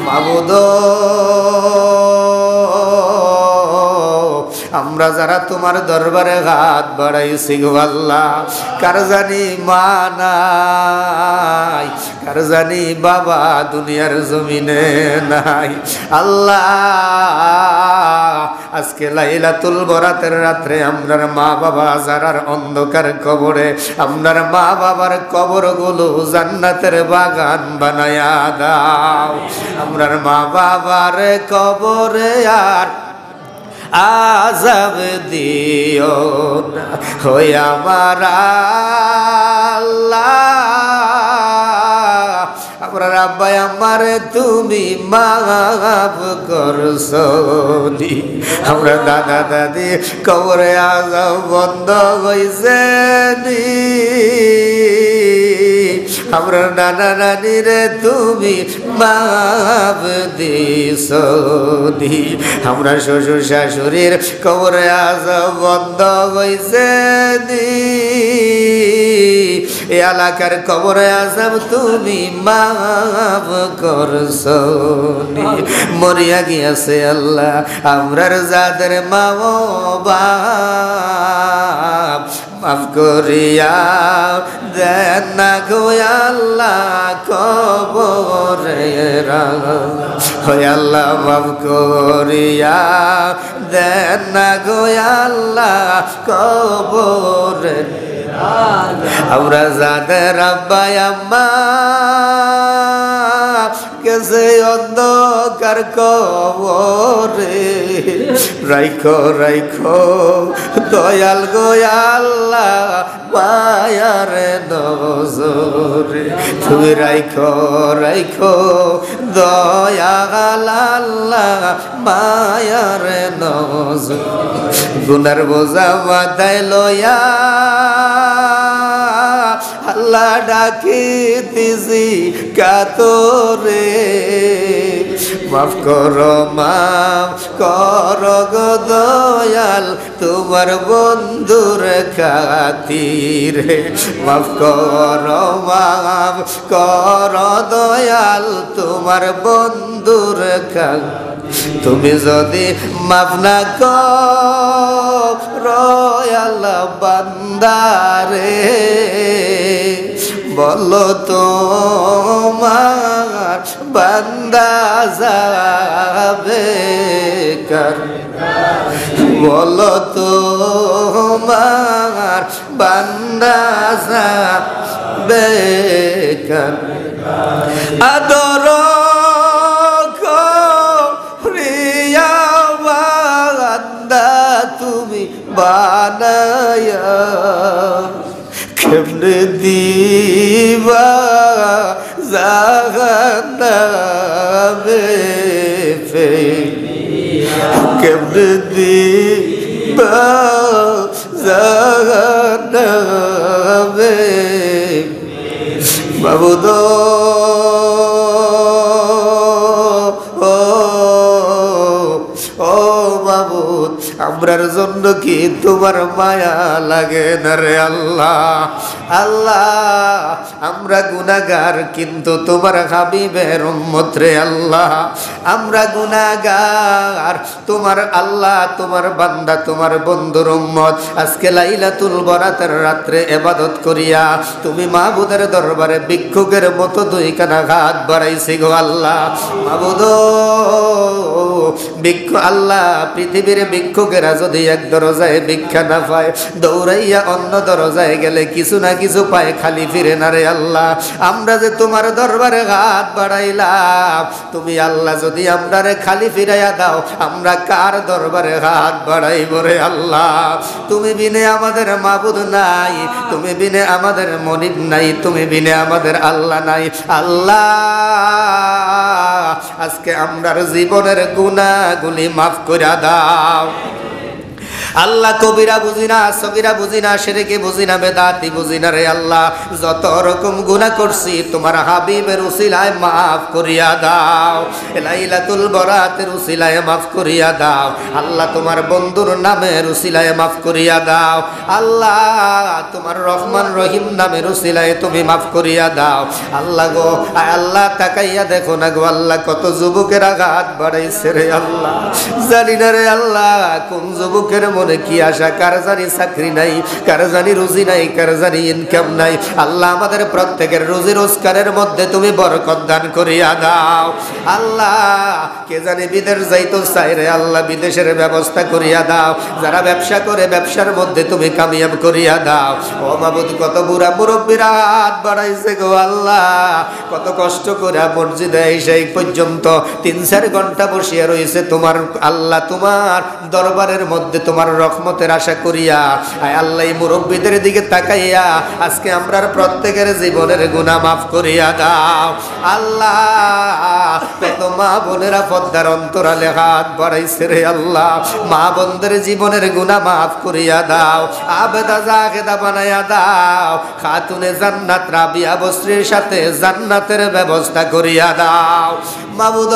মাবুদ আমরা যারা তোমার দরবারে হাত বাড়াইছি গো আল্লাহ, কার জানি মা নাই, কার জানি বাবা দুনিয়ার জমিনে নাই। আল্লাহ আজকে লাইলাতুল বরাতের রাত্রে আমরার মা বাবা যারার অন্ধকার কবরে, আমরার মা বাবার কবরগুলো জান্নাতের বাগান বানায়া দাও। আমরার মা বাবার কবরে আর আযাব দিও না, হয় আমার আল্লাহ। আপনার আব্বাই আমার তুমি মাফ করছো নি। আমরা দাদা দাদি কবরে আযাব বন্ধ হইছে নি। আমরা নানা নানিরে তুমি মাফ দিছো নি। আমরা শ্বশুর শাশুড়ির কবরে আযাব বন্ধ হইছে নি। এ এলাকার কবরে আযাব তুমি মাফ করছো নি। মরিয়া গিয়াছে আল্লাহ আমরার যাদের মা ও বাপ, মাফ করিয়া দেন না গো আল্লাহ কবরে হয় আল্লাহ, মাফ করিয়া দেন না গো আল্লাহ কবরে। আমরা যাদের আব্বা আম্মা গেছে অন্ধকার কবরে, রাইখো রাইখো দয়াল গো আল্লাহ মায়ার নজরে। তুমি রাইখো রাইখো দয়াল আল্লাহ মায়ার নজরে। গুনার বোঝা মাথায় লইয়া আল্লাহ ডাকিতেছি কাতরে, মাফ করো গো দয়াল তোমার বন্ধুর খাতিরে। মাফ করো দয়াল তোমার বন্ধুর খাতিরে। তুমি যদি মাফ না করো আল্লাহ বান্দারে, বলো তোমার বান্দা যাবে কার, বলো তোমার বান্দা যাবে কার। আদর করিয়া বান্দা তুমি বানায়া কেমনে দিবা জাহান্নামে ফেলিয়া, কেমনে দিবা জাহান্নামে। মাবুদ ও মাবুদ আমরার জন্য কি তোমার মায়া লাগে না রে আল্লাহ? আল্লাহ আমরা গুনাহগার কিন্তু তোমার হাবিবের উম্মত রে আল্লাহ। আমরা গুনাহগার তোমার আল্লাহ, তোমার বান্দা, তোমার বন্ধুর উম্মত। আজকে লাইলাতুল বরাতের রাত্রে ইবাদত করিয়া তুমি মাবুদের দরবারে ভিক্ষুকের মতো দুইখানা হাত বাড়াইছি গো আল্লাহ। মাবুদ ভিক্ষু আল্লাহ, পৃথিবীর ভিক্ষুকেরা যদি এক দরজায় ভিক্ষা না পায়, দৌড়াইয়া অন্য দরজায় গেলে কিছু না কিছু পায়, খালি ফিরে না রে আল্লাহ। আমরা যে তোমার দরবারে হাত বাড়াইলাম, তুমি আল্লাহ যদি আমরারে খালি ফিরাইয়া দাও, আমরা কার দরবারে হাত বাড়াইব রে আল্লাহ? তুমি বিনে আমাদের মাবুদ নাই, তুমি বিনে আমাদের মনিব নাই, তুমি বিনে আমাদের আল্লাহ নাই। আল্লাহ আজকে আমরার জীবনের গুনাহগুলি মাফ করে দাও। আল্লাহ কবিরা বুঝি না, সগীরা বুঝি না, শিরকে বুঝি না, বেদাতি বুঝি না রে আল্লাহ। যত রকম গুনাহ করছি তোমার হাবিবের উসিলায় মাফ করিয়া দাও, লাইলাতুল বরাতের উসিলায় মাফ করিয়া দাও আল্লাহ, তোমার বন্ধুর নামের উসিলায় মাফ করিয়া দাও আল্লাহ, তোমার রহমান রহিম নামের উসিলায় তুমি মাফ করিয়া দাও আল্লাহ গো। আল্লাহ তাকাইয়া দেখো না গো আল্লাহ, কত যুবকের আঘাত বাড়াইছে রে আল্লাহ। জানি না রে আল্লাহ কোন যুবকের মনে কি আশা, কার জানি চাকরি নাই, কার জানি রুজি নাই, কার জানি ইনকাম নাই আল্লাহ। আমাদের প্রত্যেকের রুজি রোজগারের মধ্যে তুমি বরকত দান করিয়া দাও আল্লাহ। কে জানি বিদেশ যাইতো চাই রে আল্লাহ, বিদেশের ব্যবস্থা করিয়া দাও। যারা ব্যবসা করে ব্যবসার মধ্যে তুমি কামিয়াব করিয়া দাও। ও মাবুদ, কত বুড়া মুরব্বীরা হাত বাড়াইছে গো আল্লাহ, কত কষ্ট করে মসজিদে এসে এই পর্যন্ত 3-4 ঘন্টা বসিয়া রয়েছে তোমার আল্লাহ, তোমার দরবারের মধ্যে তোমার রহমতের আশা করিয়া। আয় আল্লাহ, এই মুরব্বীদের দিকে তাকাইয়া আজকে আমরার প্রত্যেকের জীবনের গুনাহ মাফ করিয়া দাও আল্লাহ। কত মা বোনেরা পদ্মার অন্তরালে হাত বাড়াইছে রে আল্লাহ, মা বোনদের জীবনের গুনাহ মাফ করিয়া দাও, আবেদা জাহেদা বানাইয়া দাও, খাতুনে জান্নাত রাবিয়া বস্ত্রীর সাথে জান্নাতের ব্যবস্থা করিয়া দাও মাবুদ।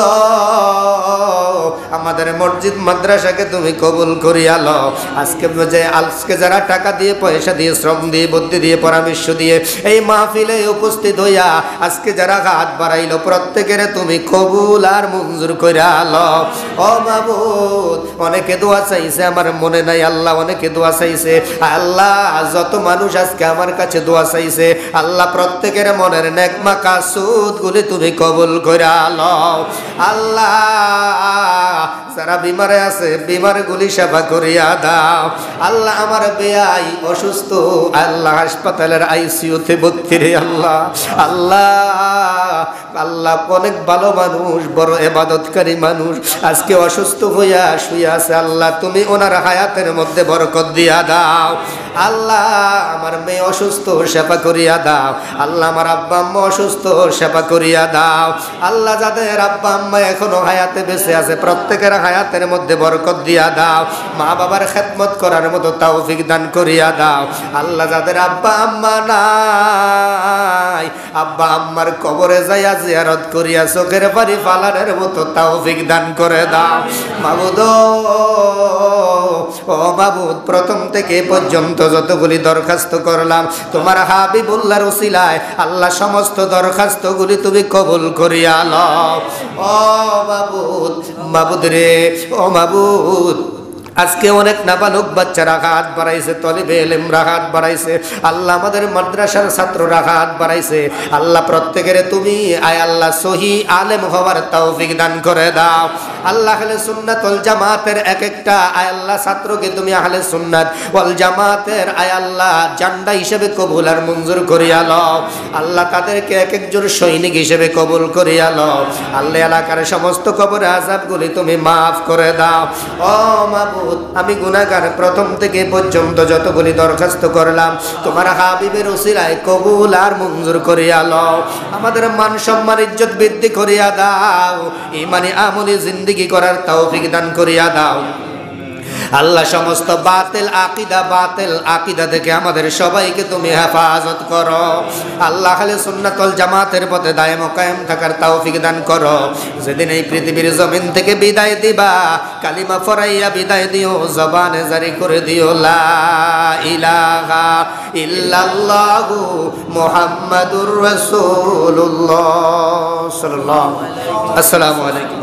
আমাদের মসজিদ মাদ্রাসাকে তুমি কবুল করিয়া লও। আজকে যারা টাকা দিয়ে, পয়সা দিয়ে, শ্রম দিয়ে, বুদ্ধি দিয়ে, পরামর্শ দিয়ে এই মাহফিলে উপস্থিত হইয়া আজকে যারা হাত বাড়াইলো প্রত্যেকের তুমি কবুল আর মঞ্জুর কইরা লও ও মাবুদ। অনেকে দোয়া চাইছে আমার মনে নাই আল্লাহ, অনেকে দোয়া চাইছে আল্লাহ। যত মানুষ আজকে আমার কাছে দোয়া চাইছে আল্লাহ, প্রত্যেকের মনের নেক মাকাসুদ গুলি তুমি কবুল কইরা লও আল্লাহ। যারা বিমারে আছে বিমার গুলি সেবা করিয়া দাও আল্লাহ। আমার বেয়াই অসুস্থ আল্লাহ, হাসপাতালের আইসিইউতে ভর্তি রে আল্লাহ। আল্লাহ আল্লাহ অনেক ভালো মানুষ, বড় ইবাদতকারী মানুষ, আজকে অসুস্থ হইয়া শুয়ে আছে আল্লাহ, তুমি ওনার হায়াতের মধ্যে বরকত দিয়া দাও আল্লাহ। আমার মেয়ে অসুস্থ, সেবা করিয়া দাও আল্লাহ। আমার আব্বা আম্মা অসুস্থ, সেবা করিয়া দাও আল্লাহ। যাদের আব্বা আম্মা এখনো হায়াতে বেঁচে আছে প্রত্যেকের হায়াতের মধ্যে বরকত দিয়া দাও, মা বাবার খেদমত করার মতো তৌফিক দান করিয়া দাও আল্লাহ। যাদের আব্বা আম্মা নাই, আব্বা আম্মার কবরে যাইয়া জিয়ারত করিয়া চোখের পানি ফালানোর মতো তৌফিক দান করে দাও মাবুদ। ও মাবুদ, প্রথম থেকে পর্যন্ত যতগুলি দরখাস্ত করলাম তোমার হাবিবুল্লাহর উসিলায় আল্লাহ, সমস্ত দরখাস্তগুলি তুমি কবুল করিয়া লও ও মাবুদ। মাবুদ রে, ও মাবুদ, আজকে অনেক নাবালক বাচ্চারা হাত বাড়াইছে, তলিবে ইলমরা হাত বাড়াইছে আল্লাহ, আমাদের মাদ্রাসার ছাত্ররা হাত বাড়াইছে আল্লাহ। প্রত্যেকের তুমি আয় আল্লাহ সহি আলেম হওয়ার তৌফিক দান করে দাও আল্লাহ। আহলে সুন্নাত ওয়াল জামাতের এক একটা আয় আল্লাহ ছাত্রকে তুমি আহলে সুন্নাত ওয়াল জামাতের আয় আল্লাহ জান্ডা হিসেবে কবুল আর মঞ্জুর করিয়া লও আল্লাহ। তাদেরকে এক একজন সৈনিক হিসেবে কবুল করিয়া লও আল্লাহ। এলাকার সমস্ত কবরে আযাবগুলি তুমি মাফ করে দাও ও মাবুদ। আমি গুনাহগার, প্রথম থেকে পর্যন্ত যতগুলি দরখাস্ত করলাম তোমার হাবিবের উসিলায় কবুল আর মঞ্জুর করিয়া লও। আমাদের মান সম্মান ইজ্জত বৃদ্ধি করিয়া দাও, ঈমানি আমলি জিন্দেগি করার তৌফিক দান করিয়া দাও আল্লাহ। সমস্ত বাতিল আকিদা থেকে আমাদের সবাইকে তুমি হেফাজত করো আল্লাহ। আহলে সুন্নাত ওয়াল জামাতের পথে দায়েম ও কায়েম থাকার তৌফিক দান করো। যেদিন এই পৃথিবীর জমিন থেকে বিদায় দিবা কালিমা ফরাইয়া বিদায় দিও, জবানে জারি করে দিও লা ইলাহা ইল্লাল্লাহু মুহাম্মাদুর রাসূলুল্লাহ সাল্লাল্লাহু আলাইহি ওয়াসাল্লাম। আসসালামু আলাইকুম।